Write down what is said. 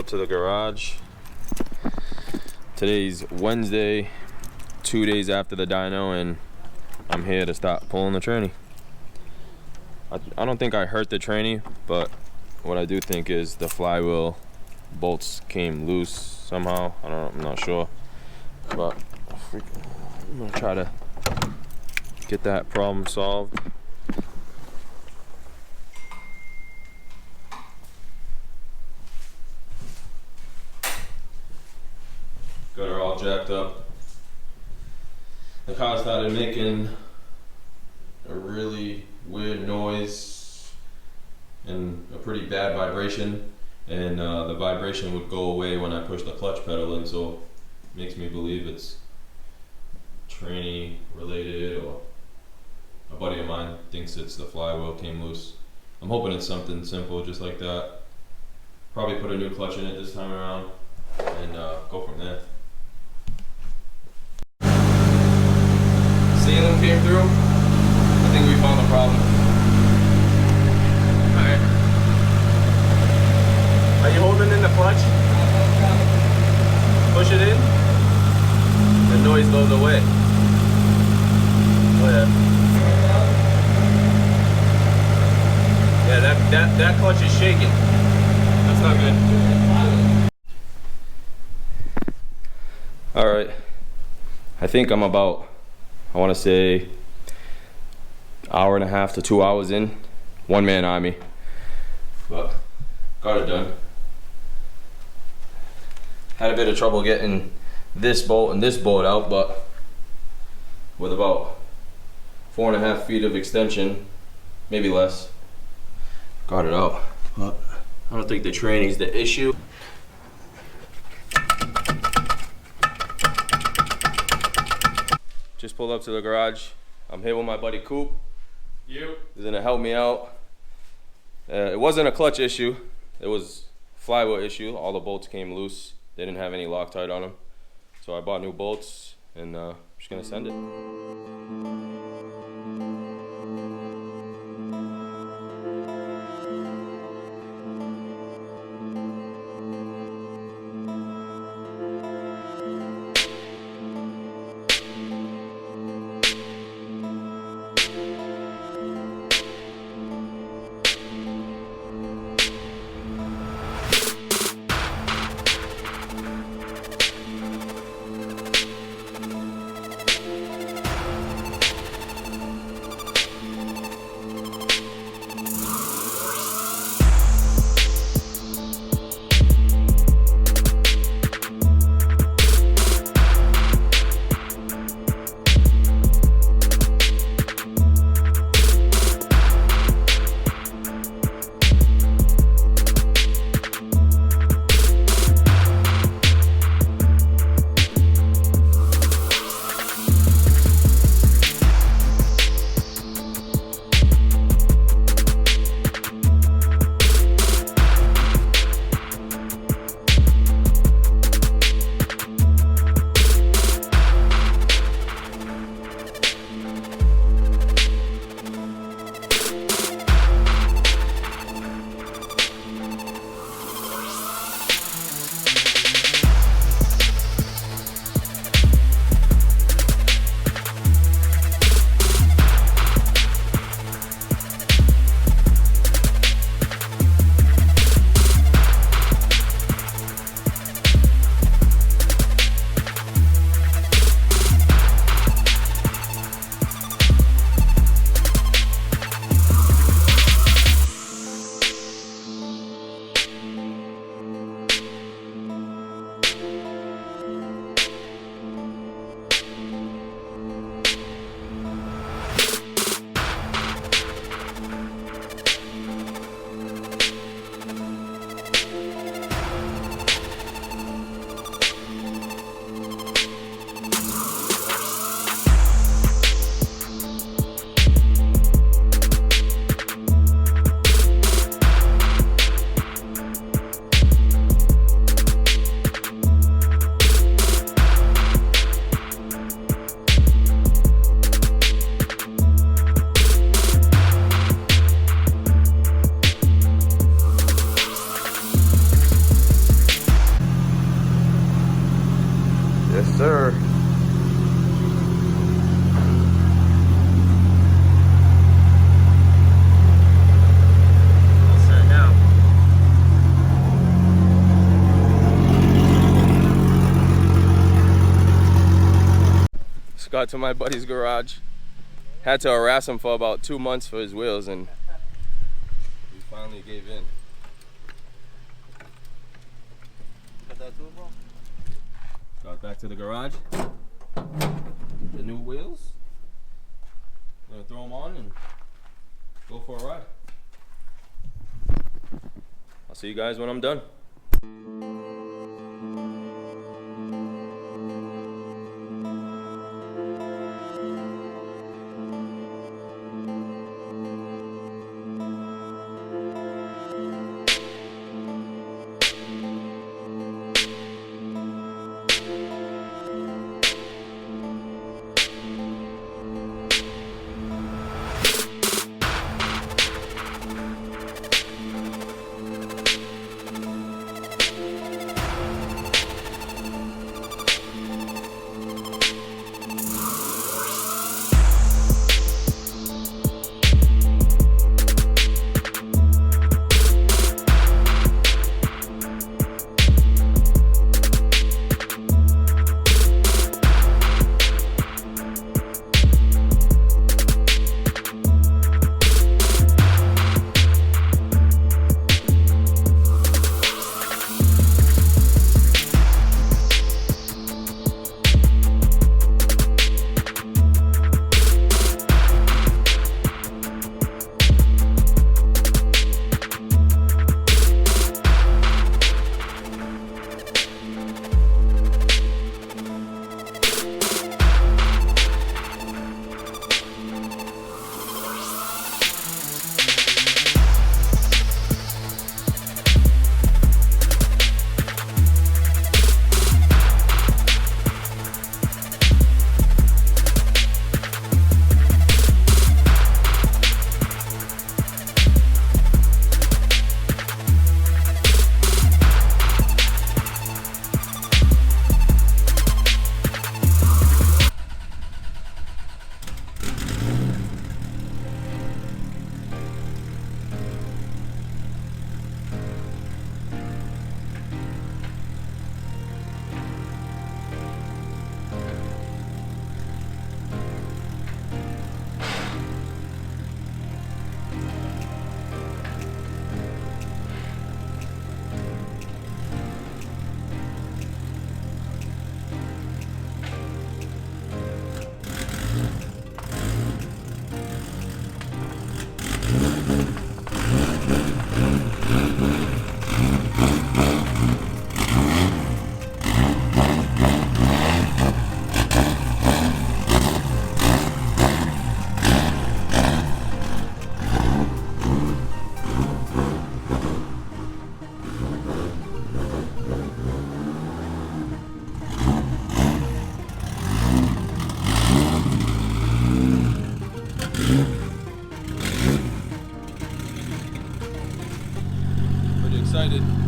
up to the garage. Today's Wednesday, 2 days after the dyno, and I'm here to start pulling the tranny. I don't think I hurt the tranny, but what I do think is the flywheel bolts came loose somehow. I'm not sure, but I'm gonna try to get that problem solved. Got her all jacked up. The car started making a really weird noise and a pretty bad vibration, and the vibration would go away when I pushed the clutch pedal in, so it makes me believe it's tranny related, or a buddy of mine thinks it's the flywheel came loose. I'm hoping it's something simple just like that. Probably put a new clutch in it this time around and go from there. Sealant came through. I think we found the problem. Alright. Are you holding in the clutch? Push it in. The noise goes away. Oh yeah. Yeah, that clutch is shaking. That's not good. Alright. I think I'm about, I want to say, hour and a half to 2 hours in. One man army. But got it done. Had a bit of trouble getting this bolt and this bolt out, but with about 4.5 feet of extension, maybe less, got it out. But I don't think the tranny's the issue. Just pulled up to the garage. I'm here with my buddy Coop. He's gonna help me out. It wasn't a clutch issue. It was flywheel issue. All the bolts came loose. They didn't have any Loctite on them. So I bought new bolts, and I'm just gonna send it. got to my buddy's garage. Had to harass him for about 2 months for his wheels, and we finally gave in. Got that too, bro? Got back to the garage. The new wheels. I'm gonna throw them on and go for a ride. I'll see you guys when I'm done. Pretty excited.